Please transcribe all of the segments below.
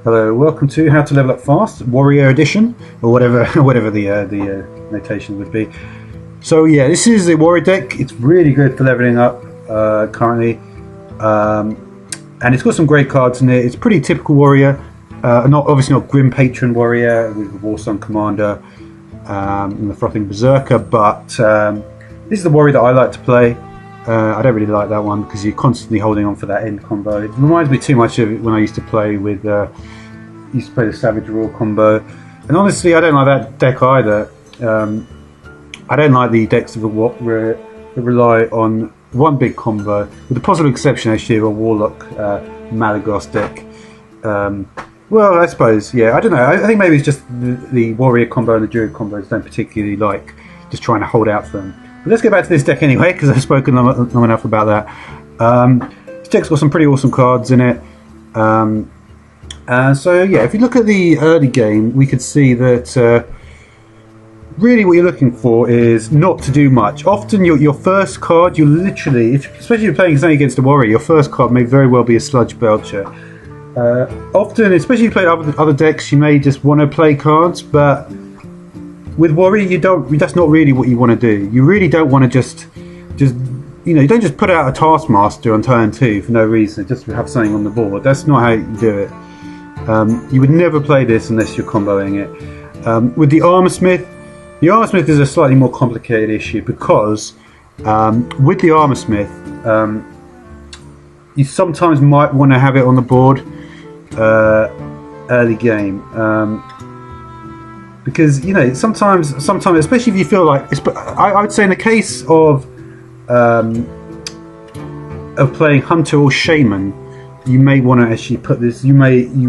Hello, welcome to How to Level Up Fast, Warrior Edition, or whatever whatever the notation would be. So yeah, this is the Warrior deck. It's really good for leveling up currently, and it's got some great cards in it. It's pretty typical Warrior, obviously not Grim Patron Warrior with the Warsong Commander and the Frothing Berserker, but this is the Warrior that I like to play. I don't really like that one because you're constantly holding on for that end combo. It reminds me too much of when I used to play with the Savage Raw combo, and honestly I don't like that deck either. I don't like the decks that rely on one big combo, with the possible exception actually of a Warlock Malagos deck. Well, I suppose, yeah, I don't know. I think maybe it's just the Warrior combo and the Druid combos don't particularly like just trying to hold out for them. But let's get back to this deck anyway, because I've spoken long enough about that. This deck's got some pretty awesome cards in it. So yeah, if you look at the early game, we could see that really what you're looking for is not to do much. Often your first card, you literally, especially if you're playing something against a Warrior, your first card may very well be a Sludge Belcher. Often, especially if you play other decks, you may just want to play cards, but with Warrior, that's not really what you want to do. You really don't want to just you don't just put out a Taskmaster on turn 2 for no reason, just to have something on the board. That's not how you do it. You would never play this unless you're comboing it. With the Armorsmith is a slightly more complicated issue because with the Armorsmith, you sometimes might want to have it on the board early game. Because sometimes, especially if you feel like, I would say in the case of playing Hunter or Shaman, you may want to actually put this. You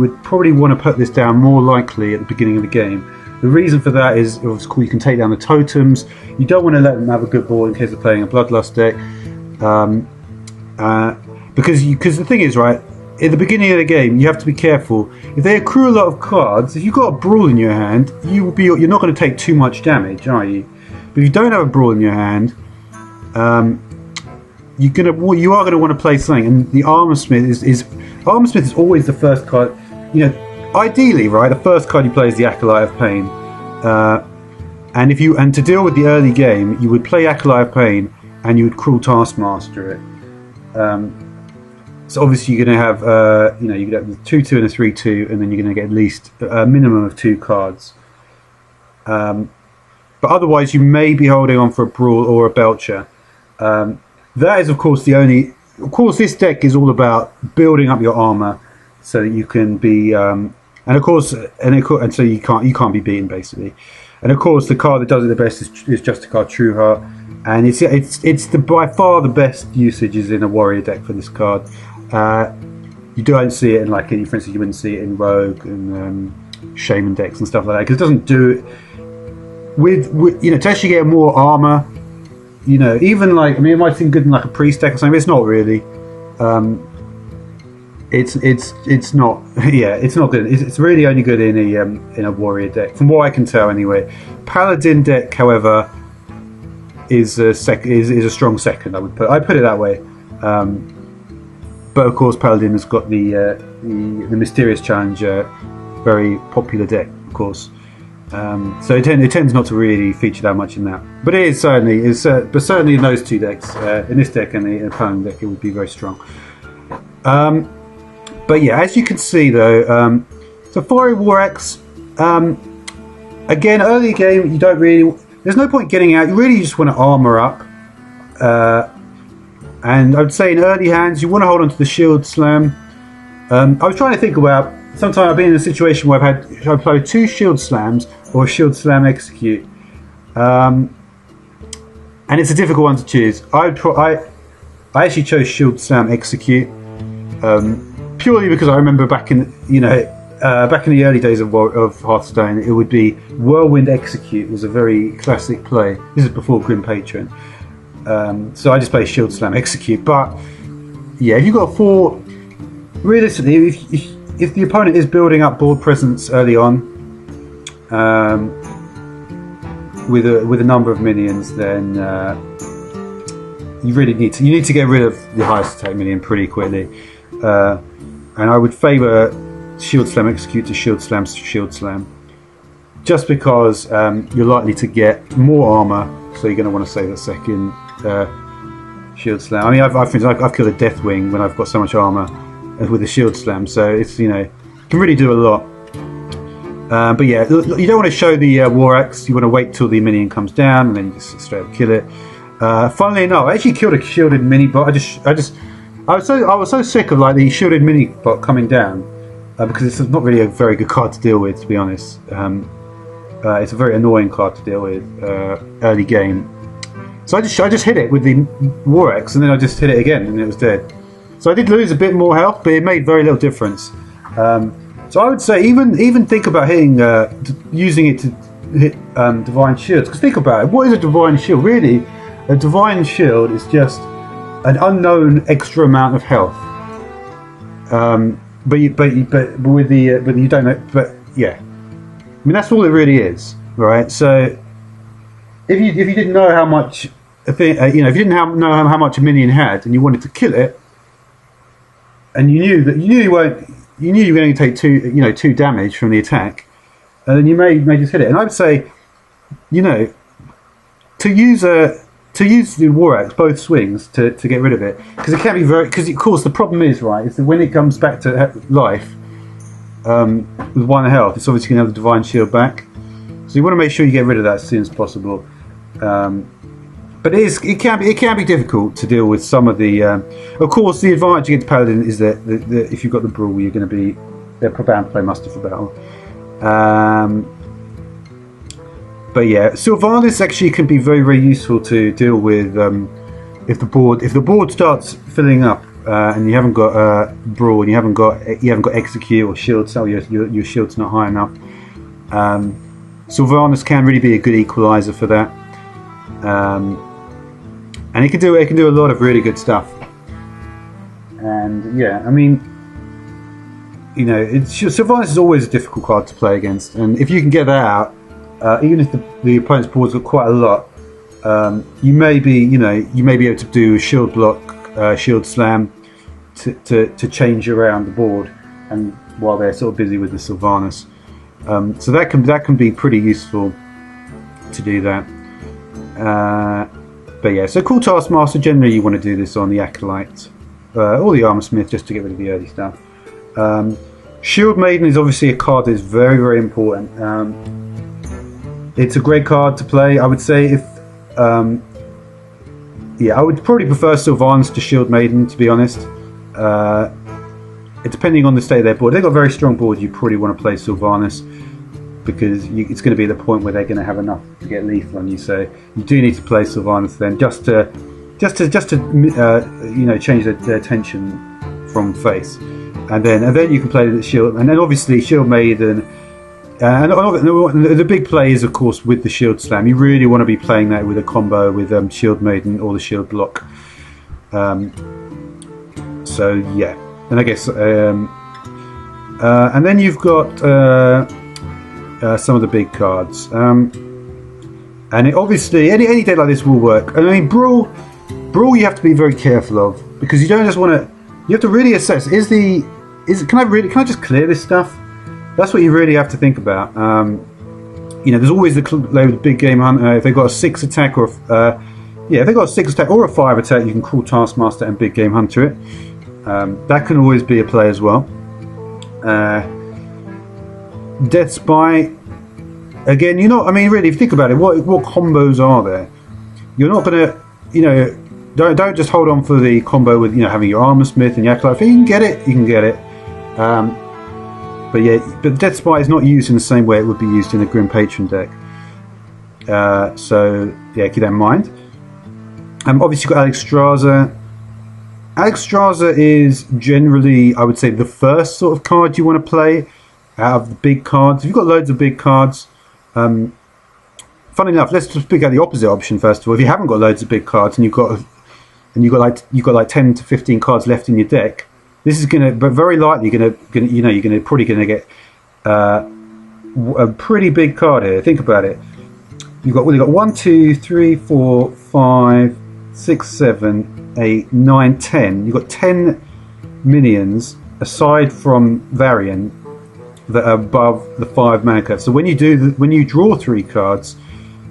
would probably want to put this down more likely at the beginning of the game. The reason for that is, of course, you can take down the totems. You don't want to let them have a good board in case they're playing a Bloodlust deck, because the thing is, right, at the beginning of the game, you have to be careful. If they accrue a lot of cards, if you've got a Brawl in your hand, you're not going to take too much damage, are you? But if you don't have a Brawl in your hand, you are going to want to play something. And the Armorsmith is always the first card. Ideally, right, the first card you play is the Acolyte of Pain. And to deal with the early game, you would play Acolyte of Pain, and you would Cruel Taskmaster it. So obviously you're going to have, you could have the 2/2 and a 3/2, and then you're going to get at least a minimum of 2 cards. But otherwise, you may be holding on for a Brawl or a Belcher. That is, of course, this deck is all about building up your armor so that you can be, and so you can't be beaten basically. And of course, the card that does it the best is Justicar Trueheart, and it's by far the best usage is in a Warrior deck for this card. You don't see it in for instance, you wouldn't see it in Rogue and Shaman decks and stuff like that, because it doesn't do it with to actually get more armor. Even it might seem good in a Priest deck or something, but it's not really. It's not. Yeah, it's not good. It's really only good in a Warrior deck, from what I can tell anyway. Paladin deck, however, is a strong second. I put it that way. But of course, Paladin has got the Mysterious Challenger, very popular deck, of course. So it tends not to really feature that much in that. But it is certainly in those two decks, in this deck and the Paladin deck, it would be very strong. But yeah, as you can see though, so Fiery War Axe, again, early game, you don't really. There's no point getting out. You really just want to armor up. And I would say in early hands, you want to hold on to the Shield Slam. I was trying to think about. Sometimes I've been in a situation where I've played 2 Shield Slams or a Shield Slam Execute, and it's a difficult one to choose. I actually chose Shield Slam Execute purely because I remember back in the early days of Hearthstone, it would be Whirlwind Execute was a very classic play. This is before Grim Patron. So I just play Shield Slam Execute. But yeah, if you've got 4, realistically, if the opponent is building up board presence early on, with a number of minions, then you really need to get rid of the highest attack minion pretty quickly. And I would favour shield slam, execute to shield slam, shield slam. Just because you're likely to get more armor, so you're going to want to save a second shield slam. I mean, I've killed a Deathwing when I've got so much armor with a shield slam, so it's, you know, can really do a lot. But yeah, you don't want to show the War Axe. You want to wait till the minion comes down and then you just straight up kill it. Funnily enough, I actually killed a shielded mini bot. I was so sick of like the shielded mini bot coming down because it's not really a very good card to deal with, to be honest. It's a very annoying card to deal with early game. So I just hit it with the War Axe, and then I just hit it again, and it was dead. So I did lose a bit more health, but it made very little difference. So I would say even think about hitting, using it to hit Divine Shields. Because think about it, what is a Divine Shield? Really, a Divine Shield is just an unknown extra amount of health. But you don't know. But yeah, I mean that's all it really is, right? So if you didn't know how much if you didn't know how much a minion had, and you wanted to kill it, and you knew you were going to take two damage from the attack, and then you may just hit it. And I would say, to use the War Axe both swings to get rid of it, because it can be because of course the problem is that when it comes back to life with 1 health, it's obviously going to have the Divine Shield back. So you want to make sure you get rid of that as soon as possible. But it can be difficult to deal with some of the. Of course, the advantage against Paladin is that if you've got the Brawl, you're going to be they're bound to play Muster for battle. But yeah, Sylvanas actually can be very, very useful to deal with if the board starts filling up and you haven't got Brawl and you haven't got Execute or Shield, so your shield's not high enough. Sylvanas can really be a good equalizer for that. And it can do a lot of really good stuff. And yeah, I mean, Sylvanas is always a difficult card to play against, and if you can get that out, even if the opponent's board's got quite a lot, you may be able to do a shield block, shield slam to change around the board, and while they're sort of busy with the Sylvanas, so that can be pretty useful to do that. But yeah, so Cool Taskmaster, generally you want to do this on the Acolyte or the Armor Smith just to get rid of the early stuff. Shield Maiden is obviously a card that is very, very important. It's a great card to play. I would say I would probably prefer Sylvanas to Shield Maiden, to be honest. Depending on the state of their board. If they've got a very strong board, you probably want to play Sylvanas, because it's going to be the point where they're going to have enough to get lethal on you. So you do need to play Sylvanas then, just to change their attention from face, and then you can play the Shield, and then obviously Shield Maiden. And the big play is, of course, with the Shield Slam. You really want to be playing that with a combo with Shield Maiden or the Shield Block. So yeah, and I guess, and then you've got some of the big cards, and obviously any deck like this will work. And I mean, Brawl, you have to be very careful of, because you don't just want to. You have to really assess: can I just clear this stuff? That's what you really have to think about. There's always the big game hunter. If they've got a 6 attack or if they've got a 6 attack or a 5 attack, you can call Taskmaster and big game hunter it. That can always be a play as well. Death Spy. Again, really, if you think about it, what combos are there? You're not gonna, don't just hold on for the combo with having your Armor Smith and your Acolyte. If you can get it, you can get it. But Death Spy is not used in the same way it would be used in a Grim Patron deck. So yeah, keep that in mind. Obviously you've got Alexstrasza. Alexstrasza is generally, I would say, the first sort of card you want to play out of the big cards. If you've got loads of big cards, funny enough, let's just pick out the opposite option first of all. If you haven't got loads of big cards and you've got like 10 to 15 cards left in your deck, this is very likely you're probably gonna get a pretty big card here. Think about it. You've got 1, 2, 3, 4, 5, 6, 7, 8, 9, 10. You've got 10 minions aside from Varian that are above the 5 mana cut. So when you draw 3 cards,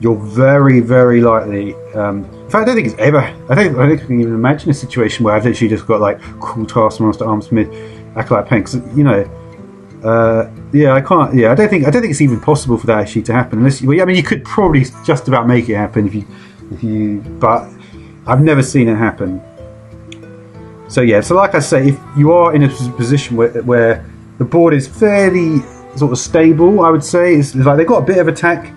you're very, very likely. In fact, I don't think it's ever. I don't think I can even imagine a situation where I've literally just got like Cruel Taskmaster, Armsmith, Acolyte Pen. Yeah, I can't. Yeah, I don't think it's even possible for that actually to happen. Unless, well, I mean, you could probably just about make it happen if you. But I've never seen it happen. So yeah, so like I say, if you are in a position where the board is fairly sort of stable, I would say it's like they've got a bit of attack.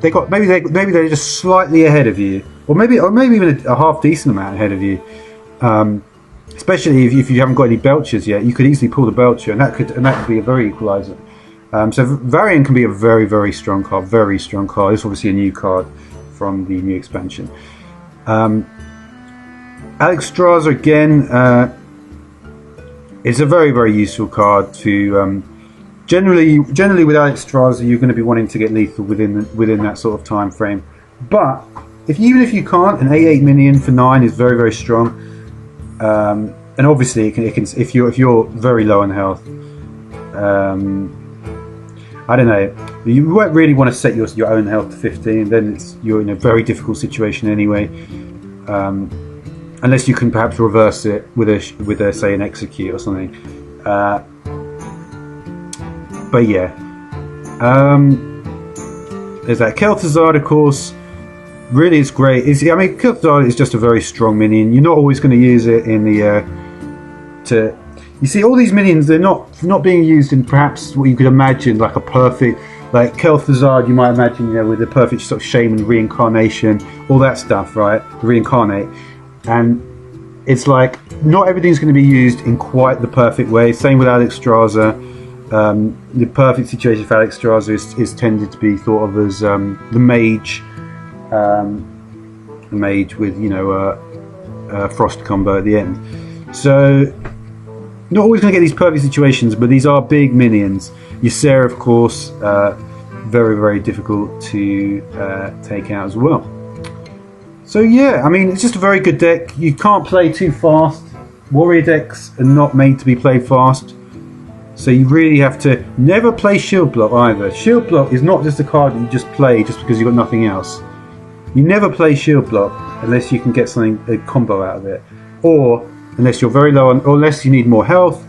Maybe they're just slightly ahead of you, or maybe even a half decent amount ahead of you. Especially if you haven't got any belchers yet, you could easily pull the belcher, and that could be a very equalizer. So Varian can be a very, very strong card. Very strong card. It's obviously a new card from the new expansion. Alexstrasza again is a very, very useful card to. Generally with Alexstrasza, you're going to be wanting to get lethal within that sort of time frame. But even if you can't, an 8/8 minion for 9 is very, very strong. And obviously, it can if you're very low on health. I don't know. You won't really want to set your own health to 15. Then you're in a very difficult situation anyway. Unless you can perhaps reverse it with a say an execute or something. But yeah, there's that Kel'Thuzad, of course. Really, it's great. Kel'Thuzad is just a very strong minion. You're not always going to use it in the You see, all these minions, they're not being used in perhaps what you could imagine like a perfect, like Kel'Thuzad. You might imagine, with the perfect sort of shaman reincarnation, all that stuff, right? Reincarnate, and it's like not everything's going to be used in quite the perfect way. Same with Alexstrasza. The perfect situation for Alexstrasza is tended to be thought of as the mage with a frost combo at the end. So not always going to get these perfect situations, but these are big minions. Ysera, of course, very, very difficult to take out as well. So yeah, I mean, it's just a very good deck. You can't play too fast. Warrior decks are not made to be played fast. So you really have to never play Shield Block either. Shield Block is not just a card that you just play just because you've got nothing else. You never play Shield Block unless you can get a combo out of it. Or unless you're very low on, or unless you need more health,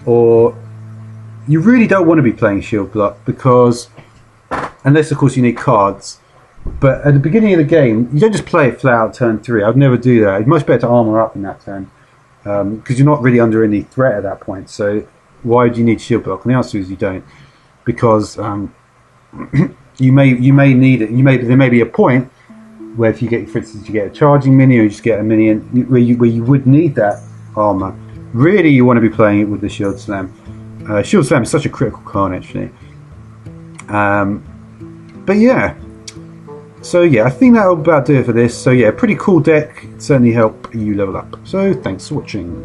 or you really don't want to be playing Shield Block because, unless of course you need cards. But at the beginning of the game, you don't just play it flat out turn 3. I'd never do that. It's much better to armor up in that turn because you're not really under any threat at that point. So why do you need Shield Block? And the answer is you don't, because you may need it. There may be a point where if you get, for instance, you get a charging minion, or you just get a minion where you would need that armor. Really, you want to be playing it with the Shield Slam. Shield Slam is such a critical card, actually. But yeah. So yeah, I think that'll about do it for this. So yeah, pretty cool deck. Certainly help you level up. So thanks for watching.